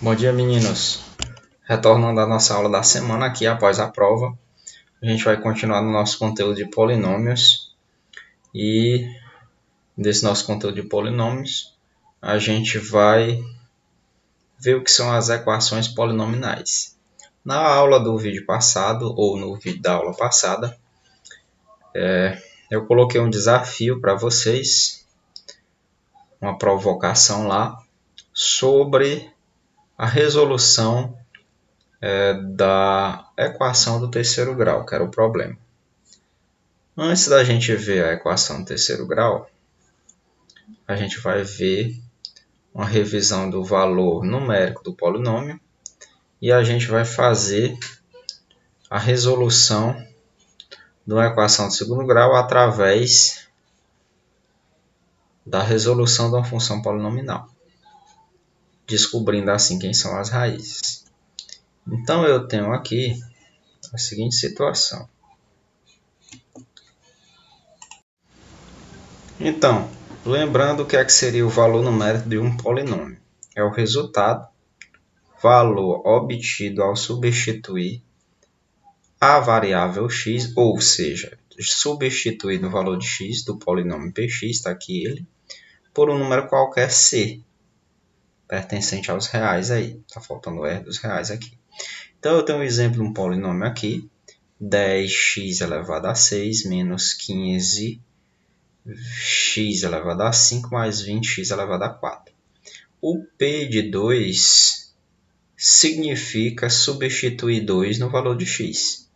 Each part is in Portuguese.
Bom dia, meninos. Retornando à nossa aula da semana aqui após a prova, a gente vai continuar no nosso conteúdo de polinômios e desse nosso conteúdo de polinômios a gente vai ver o que são as equações polinomiais. Na aula do vídeo passado, ou no vídeo da aula passada, eu coloquei um desafio para vocês, uma provocação lá, sobre a resolução da equação do terceiro grau, que era o problema. Antes da gente ver a equação do terceiro grau, a gente vai ver uma revisão do valor numérico do polinômio e a gente vai fazer a resolução de uma equação de segundo grau através da resolução de uma função polinomial, descobrindo assim quem são as raízes. Então eu tenho aqui a seguinte situação. Então, lembrando o que é que seria o valor numérico de um polinômio. É o resultado, valor obtido ao substituir a variável x, ou seja, substituir no valor de x do polinômio px, está aqui ele, por um número qualquer c, pertencente aos reais aí. Está faltando o R dos reais aqui. Então eu tenho um exemplo de um polinômio aqui, 10x elevado a 6 menos 15x elevado a 5 mais 20x elevado a 4. O P de 2 significa substituir 2 no valor de x.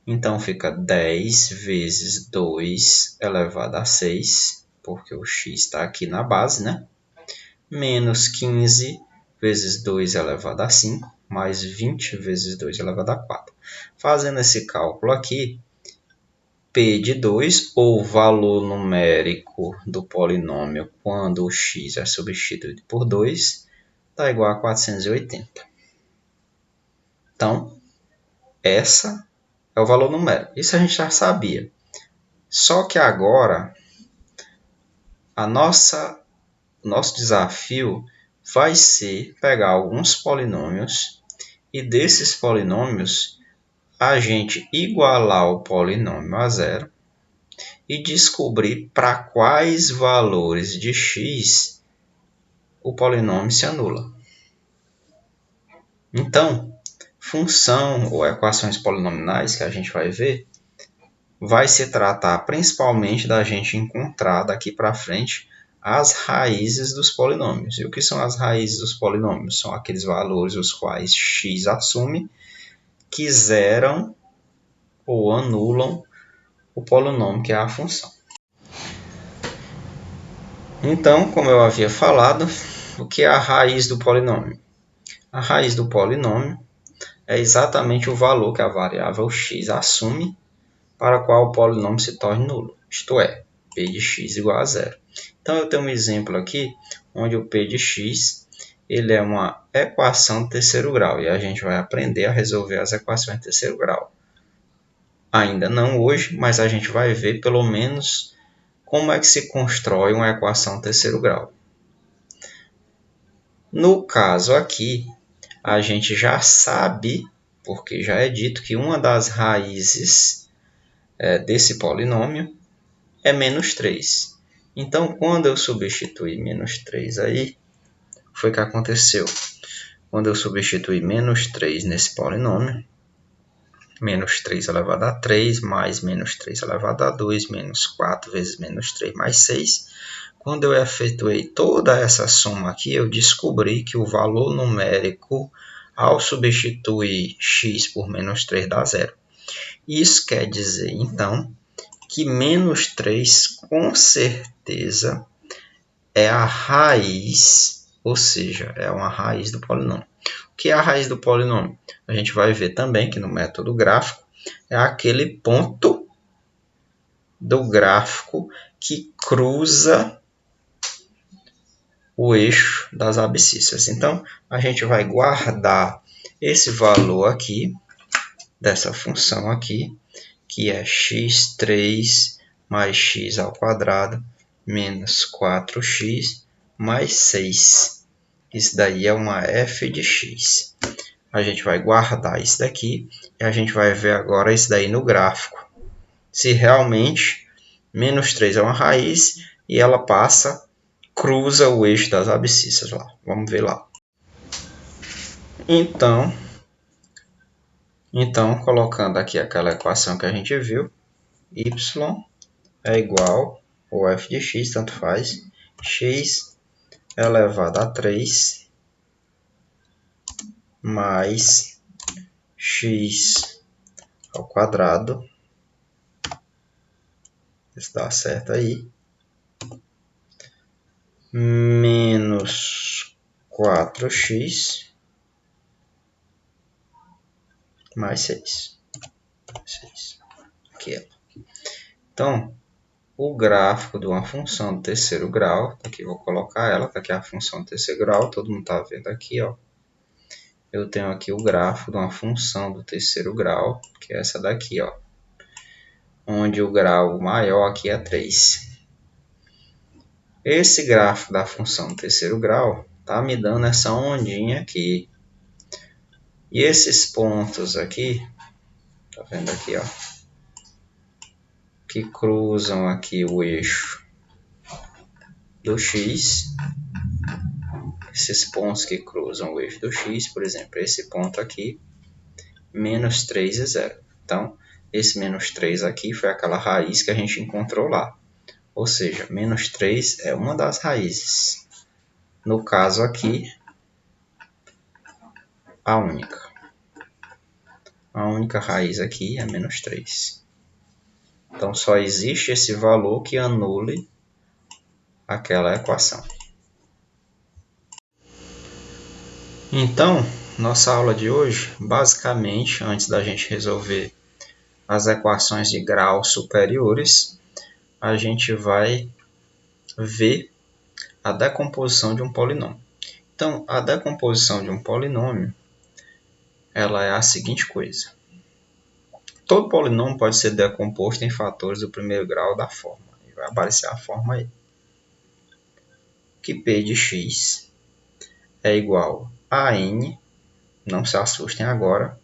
Então fica 10 vezes 2 elevado a 6, porque o x está aqui na base, né? Menos 15 vezes 2 elevado a 5, mais 20 vezes 2 elevado a 4. Fazendo esse cálculo aqui, P de 2, ou valor numérico do polinômio quando o x é substituído por 2, está igual a 480. Então, essa é o valor numérico. Isso a gente já sabia. Só que agora, o nosso desafio vai ser pegar alguns polinômios e desses polinômios a gente igualar o polinômio a zero e descobrir para quais valores de x o polinômio se anula. Então, função ou equações polinomiais que a gente vai ver vai se tratar principalmente da gente encontrar daqui para frente as raízes dos polinômios. E o que são as raízes dos polinômios? São aqueles valores os quais x assume que zeram ou anulam o polinômio, que é a função. Então, como eu havia falado, o que é a raiz do polinômio? A raiz do polinômio é exatamente o valor que a variável x assume para qual o polinômio se torne nulo, isto é, p de x igual a zero. Então, eu tenho um exemplo aqui, onde o p de x ele é uma equação de terceiro grau, e a gente vai aprender a resolver as equações de terceiro grau. Ainda não hoje, mas a gente vai ver pelo menos como é que se constrói uma equação de terceiro grau. No caso aqui, a gente já sabe, porque já é dito que uma das raízes desse polinômio é menos 3. Então, quando eu substituir menos 3 aí, foi o que aconteceu. Quando eu substituir menos 3 nesse polinômio, menos 3 elevado a 3, mais menos 3 elevado a 2, menos 4 vezes menos 3 mais 6. Quando eu efetuei toda essa soma aqui, eu descobri que o valor numérico, ao substituir x por menos 3, dá zero. Isso quer dizer, então, que menos 3 com certeza é a raiz, ou seja, é uma raiz do polinômio. O que é a raiz do polinômio? A gente vai ver também que no método gráfico é aquele ponto do gráfico que cruza o eixo das abscissas. Então, a gente vai guardar esse valor aqui, dessa função aqui, que é x3 mais x ao quadrado menos 4x mais 6. Isso daí é uma f de x. A gente vai guardar isso daqui e a gente vai ver agora isso daí no gráfico. Se realmente menos 3 é uma raiz e ela cruza o eixo das abscissas lá. Vamos ver lá. Então, colocando aqui aquela equação que a gente viu, y é igual, ou f de x, tanto faz, x elevado a 3 mais x ao quadrado, isso dá certo aí, menos 4x mais 6. Aqui, ó. Então, o gráfico de uma função do terceiro grau, aqui eu vou colocar ela, tá aqui a função do terceiro grau, todo mundo está vendo aqui, ó. Eu tenho aqui o gráfico de uma função do terceiro grau, que é essa daqui, ó, onde o grau maior aqui é 3. Esse gráfico da função do terceiro grau tá me dando essa ondinha aqui. E esses pontos aqui, tá vendo aqui, ó, que cruzam aqui o eixo do x, esses pontos que cruzam o eixo do x, por exemplo, esse ponto aqui, menos 3 é 0. Então, esse menos 3 aqui foi aquela raiz que a gente encontrou lá. Ou seja, menos 3 é uma das raízes. No caso aqui, a única. A única raiz aqui é menos 3. Então, só existe esse valor que anule aquela equação. Então, nossa aula de hoje, basicamente, antes da gente resolver as equações de grau superiores, a gente vai ver a decomposição de um polinômio. Então, a decomposição de um polinômio, ela é a seguinte coisa. Todo polinômio pode ser decomposto em fatores do primeiro grau da forma. Vai aparecer a forma aí. Que p de x é igual a n, não se assustem agora,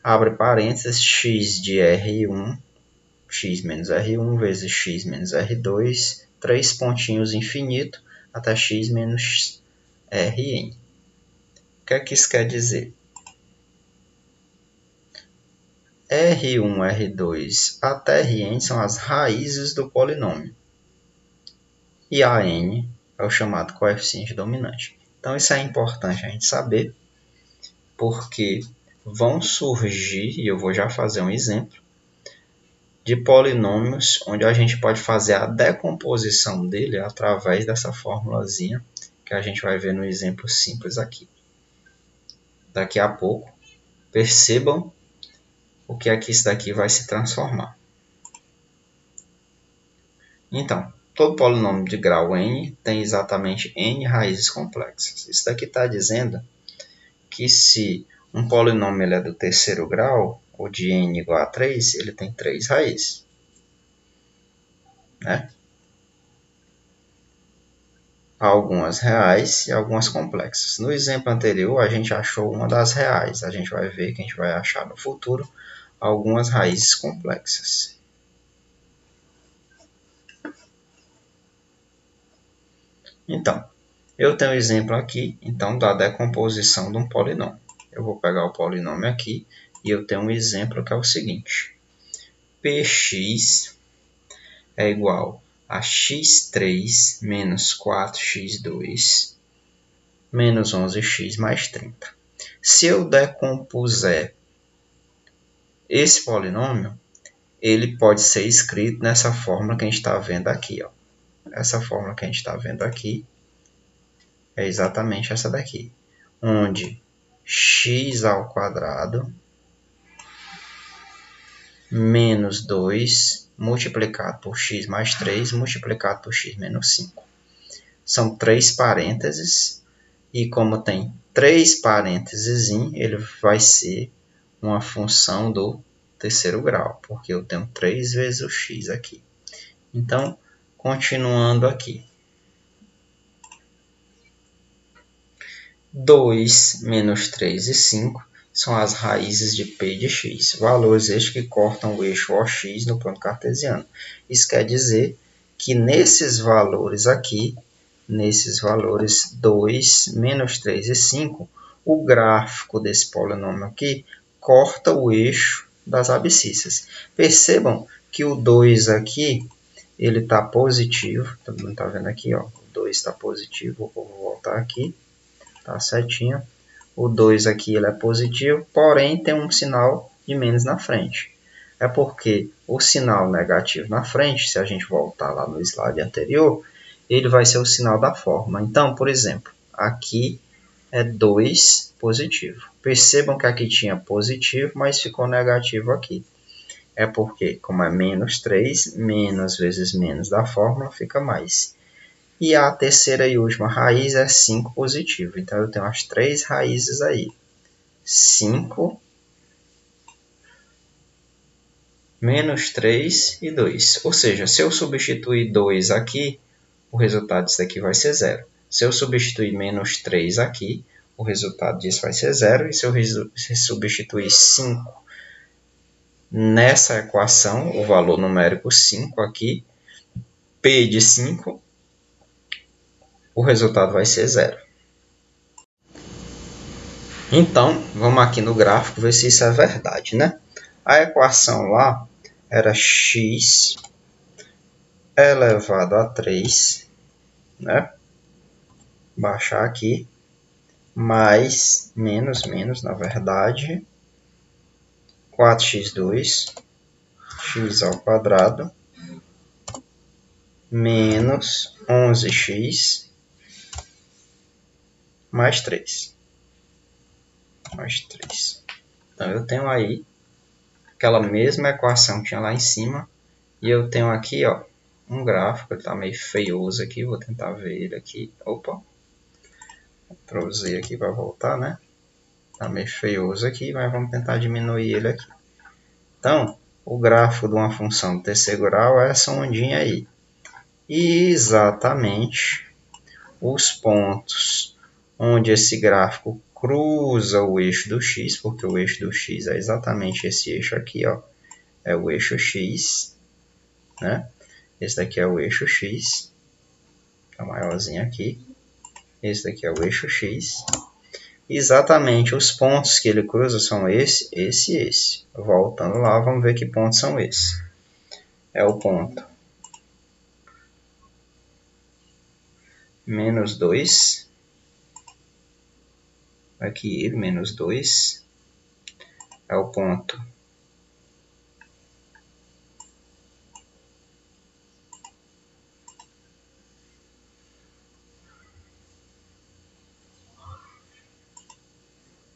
abre parênteses, x de R1, x menos R1 vezes x menos R2, 3 pontinhos infinito, até x menos Rn. O que é que isso quer dizer? R1, R2 até Rn são as raízes do polinômio. E a n é o chamado coeficiente dominante. Então, isso é importante a gente saber, porque vão surgir, e eu vou já fazer um exemplo, de polinômios onde a gente pode fazer a decomposição dele através dessa formulazinha que a gente vai ver no exemplo simples aqui. Daqui a pouco, percebam o que é que isso daqui vai se transformar. Então, todo polinômio de grau n tem exatamente n raízes complexas. Isso daqui está dizendo que se um polinômio ele é do terceiro grau, ou de n igual a 3, ele tem 3 raízes. Né? Algumas reais e algumas complexas. No exemplo anterior, a gente achou uma das reais. A gente vai ver que a gente vai achar no futuro algumas raízes complexas. Então, eu tenho um exemplo aqui, então, da decomposição de um polinômio. Eu vou pegar o polinômio aqui e eu tenho um exemplo que é o seguinte. Px é igual a x3 menos 4x2 menos 11x mais 30. Se eu decompuser esse polinômio, ele pode ser escrito nessa fórmula que a gente está vendo aqui. Ó. Essa fórmula que a gente está vendo aqui é exatamente essa daqui, onde x ao quadrado menos 2 multiplicado por x mais 3 multiplicado por x menos 5. São 3 parênteses, e como tem 3 parênteses, ele vai ser uma função do terceiro grau, porque eu tenho 3 vezes o x aqui. Então, continuando aqui. 2 menos 3 e 5 são as raízes de P de x, valores estes que cortam o eixo OX no plano cartesiano. Isso quer dizer que nesses valores aqui, nesses valores 2, menos 3 e 5, o gráfico desse polinômio aqui corta o eixo das abscissas. Percebam que o 2 aqui, ele está positivo, todo mundo está vendo aqui, ó, o 2 está positivo, vou voltar aqui, tá certinho. O 2 aqui ele é positivo, porém tem um sinal de menos na frente. É porque o sinal negativo na frente, se a gente voltar lá no slide anterior, ele vai ser o sinal da forma. Então, por exemplo, aqui é 2 positivo. Percebam que aqui tinha positivo, mas ficou negativo aqui. É porque, como é menos 3, menos vezes menos da fórmula fica mais. E a terceira e última raiz é 5 positivo. Então, eu tenho as 3 raízes aí. 5, menos 3 e 2. Ou seja, se eu substituir 2 aqui, o resultado disso aqui vai ser 0. Se eu substituir menos 3 aqui, o resultado disso vai ser 0. E se eu substituir 5 nessa equação, o valor numérico 5 aqui, P de 5, o resultado vai ser 0. Então, vamos aqui no gráfico ver se isso é verdade, né? A equação lá era x elevado a 3, né? Baixar aqui, mais, menos, na verdade, 4x2, x ao quadrado, menos 11x, mais 3. Mais 3. Então, eu tenho aí aquela mesma equação que tinha lá em cima, e eu tenho aqui, ó, um gráfico, ele está meio feioso aqui, vou tentar ver ele aqui. Opa! Ctrl Z aqui para voltar, né? Está meio feioso aqui, mas vamos tentar diminuir ele aqui. Então, o gráfico de uma função de terceiro grau é essa ondinha aí. E exatamente os pontos onde esse gráfico cruza o eixo do x, porque o eixo do x é exatamente esse eixo aqui, ó, é o eixo x, né? Esse daqui é o eixo x, que é o maiorzinho aqui. Esse daqui é o eixo x. Exatamente os pontos que ele cruza são esse, esse e esse. Voltando lá, vamos ver que pontos são esses. É o ponto menos 2. Aqui ele, menos 2. É o ponto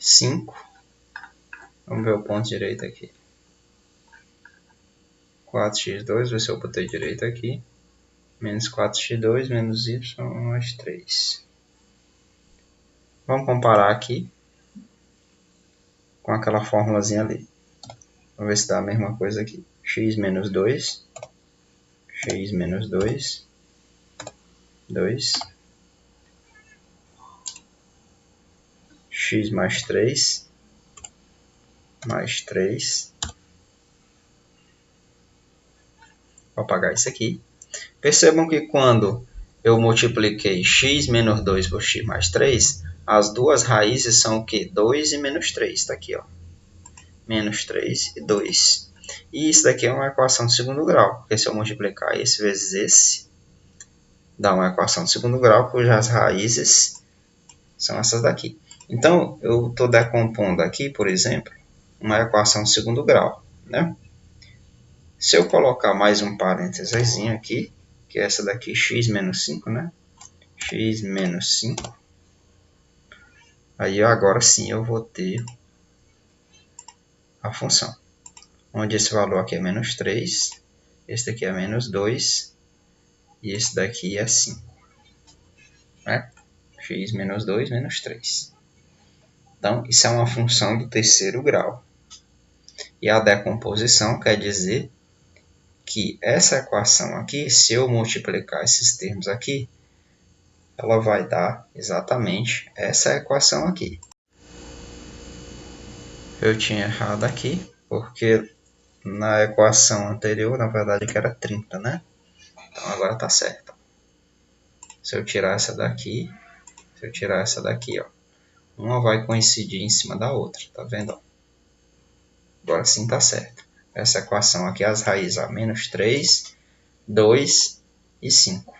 cinco. Vamos ver o ponto direito aqui. 4x2, ver se eu botei direito aqui. Menos 4x2, menos y, mais 3. Vamos comparar aqui com aquela formulazinha ali. Vamos ver se dá a mesma coisa aqui. X menos 2. X menos 2. 2. X mais 3. Mais 3. Vou apagar isso aqui. Percebam que quando eu multipliquei x menos 2 por x mais 3, as duas raízes são o quê? 2 e menos 3. Está aqui, ó. Menos 3 e 2. E isso daqui é uma equação de segundo grau, porque se eu multiplicar esse vezes esse, dá uma equação de segundo grau, cujas raízes são essas daqui. Então, eu estou decompondo aqui, por exemplo, uma equação de segundo grau, né? Se eu colocar mais um parênteses aqui, que é essa daqui, x menos 5, né? X menos 5. Aí agora sim eu vou ter a função, onde esse valor aqui é menos 3, esse daqui é menos 2 e esse daqui é 5. Né? X menos 2 menos 3. Então, isso é uma função do terceiro grau. E a decomposição quer dizer que essa equação aqui, se eu multiplicar esses termos aqui, ela vai dar exatamente essa equação aqui. Eu tinha errado aqui, porque na equação anterior, na verdade, que era 30, né? Então agora está certo. Se eu tirar essa daqui, ó, uma vai coincidir em cima da outra, tá vendo? Agora sim está certo. Essa equação aqui, as raízes, ó, menos 3, 2 e 5.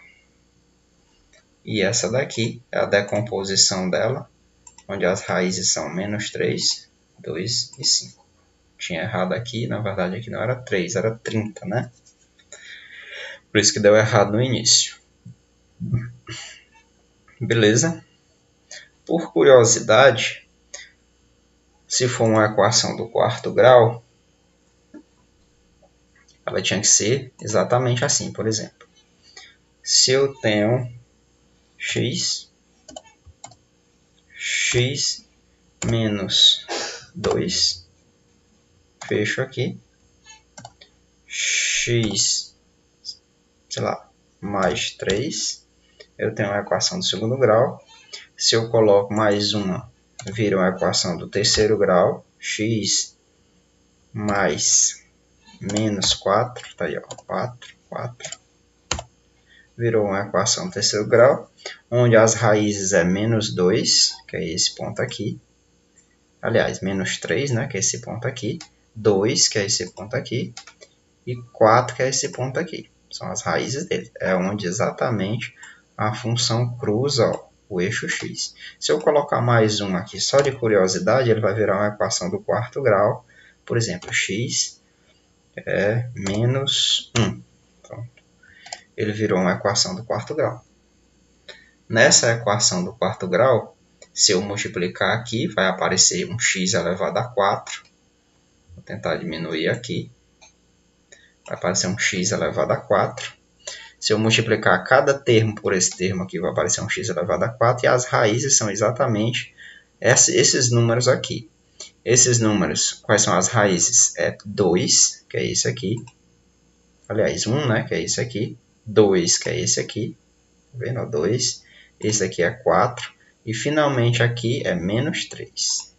E essa daqui é a decomposição dela, onde as raízes são menos 3, 2 e 5. Tinha errado aqui, na verdade aqui não era 3, era 30, né? Por isso que deu errado no início. Beleza? Por curiosidade, se for uma equação do quarto grau, ela tinha que ser exatamente assim, por exemplo. Se eu tenho x menos 2, fecho aqui, x, sei lá, mais 3, eu tenho uma equação do segundo grau. Se eu coloco mais uma, vira uma equação do terceiro grau, x mais menos 4, tá aí, ó, 4, virou uma equação do terceiro grau, onde as raízes é menos 2, que é esse ponto aqui, aliás, menos 3, né, que é esse ponto aqui, 2, que é esse ponto aqui, e 4, que é esse ponto aqui. São as raízes dele. É onde exatamente a função cruza, ó, o eixo x. Se eu colocar mais um aqui só de curiosidade, ele vai virar uma equação do quarto grau. Por exemplo, x é menos 1. Pronto. Ele virou uma equação do quarto grau. Nessa equação do quarto grau, se eu multiplicar aqui, vai aparecer um x elevado a 4. Vou tentar diminuir aqui. Vai aparecer um x elevado a 4. Se eu multiplicar cada termo por esse termo aqui, vai aparecer um x elevado a 4. E as raízes são exatamente esses números aqui. Esses números, quais são as raízes? É 2, que é esse aqui. Aliás, 1, né, que é esse aqui. 2, que é esse aqui. Tá vendo? 2. Esse aqui é 4. E finalmente aqui é menos 3.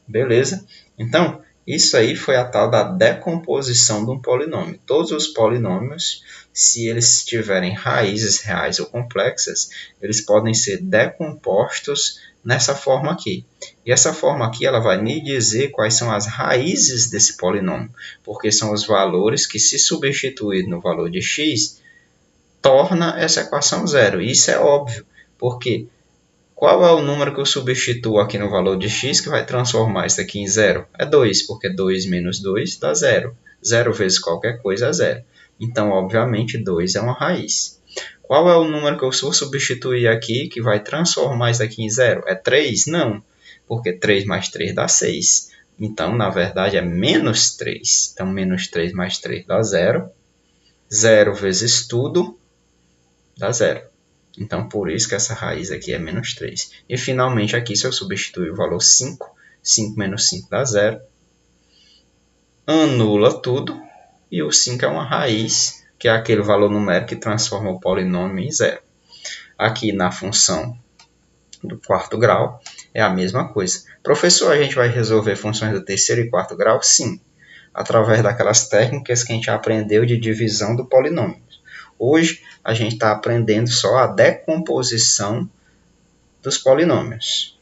Beleza? Então, isso aí foi a tal da decomposição de um polinômio. Todos os polinômios, se eles tiverem raízes reais ou complexas, eles podem ser decompostos nessa forma aqui. E essa forma aqui ela vai me dizer quais são as raízes desse polinômio, porque são os valores que, se substituir no valor de x, torna essa equação zero. E isso é óbvio, porque qual é o número que eu substituo aqui no valor de x que vai transformar isso aqui em zero? É 2, porque 2 menos 2 dá 0. 0 vezes qualquer coisa é 0. Então, obviamente, 2 é uma raiz. Qual é o número que eu vou substituir aqui que vai transformar isso aqui em 0? É 3? Não, porque 3 mais 3 dá 6. Então, na verdade, é menos 3. Então, menos 3 mais 3 dá 0. 0 vezes tudo dá 0. Então, por isso que essa raiz aqui é menos 3. E, finalmente, aqui, se eu substituir o valor 5, 5 menos 5 dá 0. Anula tudo. E o 5 é uma raiz, que é aquele valor numérico que transforma o polinômio em 0. Aqui, na função do quarto grau, é a mesma coisa. Professor, a gente vai resolver funções do terceiro e quarto grau? Sim. Através daquelas técnicas que a gente aprendeu de divisão do polinômio. Hoje, a gente está aprendendo só a decomposição dos polinômios.